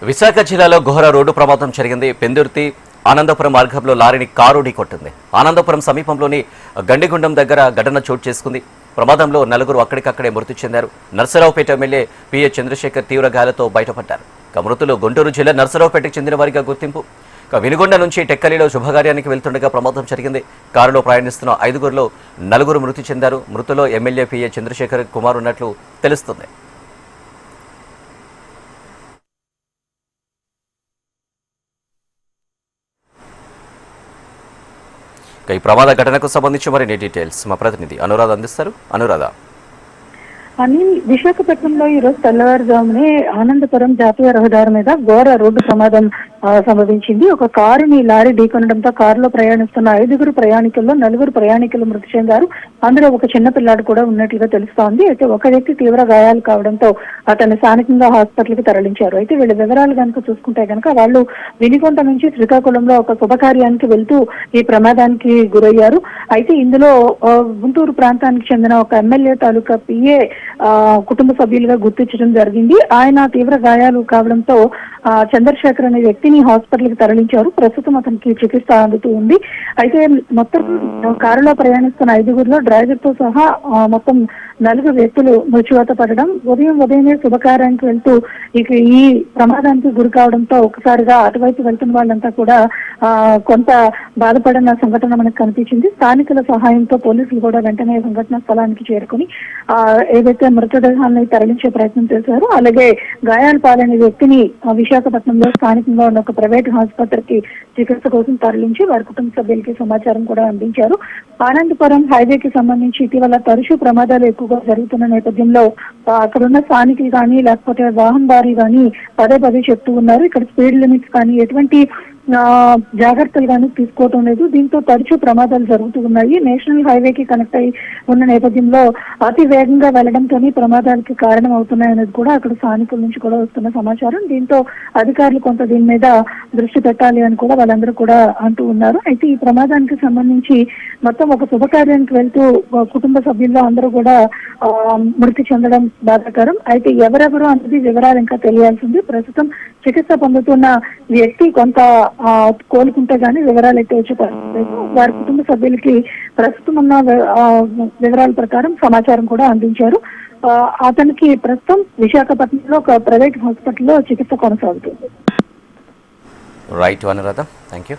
విశాఖ జిల్లాలో ఘోర రోడ్డు ప్రమాదం జరిగింది. పెందుర్తి ఆనందపురం మార్గంలో లారీని కారు ఢీకొట్టింది. ఆనందపురం సమీపంలోని గండిగుండం దగ్గర ఘటన చోటు చేసుకుంది. ప్రమాదంలో నలుగురు అక్కడికక్కడే మృతి చెందారు. నర్సరావుపేట ఎమ్మెల్యే పిఏ చంద్రశేఖర్ తీవ్ర గాయాలతో బయటపడ్డారు. మృతులు గుంటూరు జిల్లా నర్సరావుపేటకు చెందిన వారిగా గుర్తింపు. వినుగొండ నుంచి టెక్కలిలో శుభకార్యానికి వెళ్తుండగా ప్రమాదం జరిగింది. కారులో ప్రయాణిస్తున్న 5గురిలో 4 మృతి చెందారు. మృతులో ఎమ్మెల్యే పిఏ చంద్రశేఖర్ కుమార్ ఉన్నట్లు తెలుస్తుంది. ఈ ప్రమాద ఘటనకు సంబంధించి మరిన్ని డీటెయిల్స్ మా ప్రతినిధి అనురాధ అందిస్తారు. అనురాధ, అనిల్, విశాఖపట్నంలో ఈరోజు తెల్లవారుజామునే ఆనందపురం జాతీయ రహదారి మీద ఘోర రోడ్డు ప్రమాదం సంభవించింది. ఒక కారుని లారీ ఢీకొనడంతో కారులో ప్రయాణిస్తున్న 5గురు ప్రయాణికుల్లో 4 ప్రయాణికులు మృతి చెందారు. అందులో ఒక చిన్న పిల్లాడు కూడా ఉన్నట్లుగా తెలుస్తోంది. అయితే ఒక వ్యక్తి తీవ్ర గాయాలు కావడంతో అతన్ని స్థానికంగా హాస్పిటల్కి తరలించారు. అయితే వీళ్ళ వివరాలు కనుక చూసుకుంటే కనుక వాళ్ళు వినుగొండ నుంచి శ్రీకాకుళంలో ఒక శుభకార్యానికి వెళ్తూ ఈ ప్రమాదానికి గురయ్యారు. అయితే ఇందులో గుంటూరు ప్రాంతానికి చెందిన ఒక ఎమ్మెల్యే తాలూకా పిఏ కుటుంబ సభ్యులుగా గుర్తించడం జరిగింది. ఆయన తీవ్ర గాయాలు కావడంతో చంద్రశేఖర్ అనే వ్యక్తిని హాస్పిటల్ కి తరలించారు. ప్రస్తుతం అతనికి చికిత్స అందుతూ ఉంది. అయితే మొత్తం కారులో ప్రయాణిస్తున్న 5గురిలో డ్రైవర్ తో సహా మొత్తం 4 వ్యక్తులు మృత్యువాత పడడం, ఉదయమే శుభకార్యానికి వెళ్తూ ఇక ఈ ప్రమాదానికి గురి కావడంతో ఒకసారిగా అటువైపు వెళ్తున్న వాళ్ళంతా కూడా కొంత బాధపడిన సంఘటన మనకు కనిపించింది. స్థానికుల సహాయంతో పోలీసులు కూడా వెంటనే సంఘటన స్థలానికి చేరుకుని ఏదైతే మృతదేహాన్ని తరలించే ప్రయత్నం చేశారో, అలాగే గాయాల పాలైన వ్యక్తిని విశాఖపట్నంలో స్థానికంగా ఉన్న ఒక ప్రైవేట్ ఆసుపత్రికి చికిత్స కోసం తరలించి వారి కుటుంబ సభ్యులకి సమాచారం కూడా అందించారు. ఆనందపురం హైవేకి సంబంధించి ఇటీవల తరచూ ప్రమాదాలు ఎక్కువగా జరుగుతున్న నేపథ్యంలో అక్కడున్న స్థానికులు కానీ లేకపోతే వాహనదారులు కానీ పదే చెప్తూ ఉన్నారు. ఇక్కడ స్పీడ్ లిమిట్స్ కానీ ఎటువంటి జాగ్రత్తలు కానీ తీసుకోవటం లేదు. దీంతో తరచూ ప్రమాదాలు జరుగుతూ ఉన్నాయి. నేషనల్ హైవేకి కనెక్ట్ అయి ఉన్న నేపథ్యంలో అతి వేగంగా వెళ్లడంతో ప్రమాదాలకి కారణం అవుతున్నాయనేది కూడా అక్కడ స్థానికుల నుంచి కూడా వస్తున్న సమాచారం. దీంతో అధికారులు కొంత దీని మీద దృష్టి పెట్టాలి అని కూడా వాళ్ళందరూ కూడా అంటూ ఉన్నారు. అయితే ఈ ప్రమాదానికి సంబంధించి మొత్తం ఒక శుభకార్యానికి వెళ్తూ కుటుంబ సభ్యుల్లో అందరూ కూడా మృతి చెందడం బాధాకరం. అయితే ఎవరెవరు అనేది వివరాలు ఇంకా తెలియాల్సింది. ప్రస్తుతం చికిత్స పొందుతున్న వ్యక్తి కొంత కోలుకుంటే గానీ వివరాలు అయితే వచ్చే పరిస్థితి. వారి కుటుంబ సభ్యులకి ప్రస్తుతం ఉన్న వివరాల ప్రకారం సమాచారం కూడా అందించారు. అతనికి ప్రస్తుతం విశాఖపట్నంలో ఒక ప్రైవేట్ హాస్పిటల్లో చికిత్స కొనసాగుతుంది. Right Anuradha, thank you.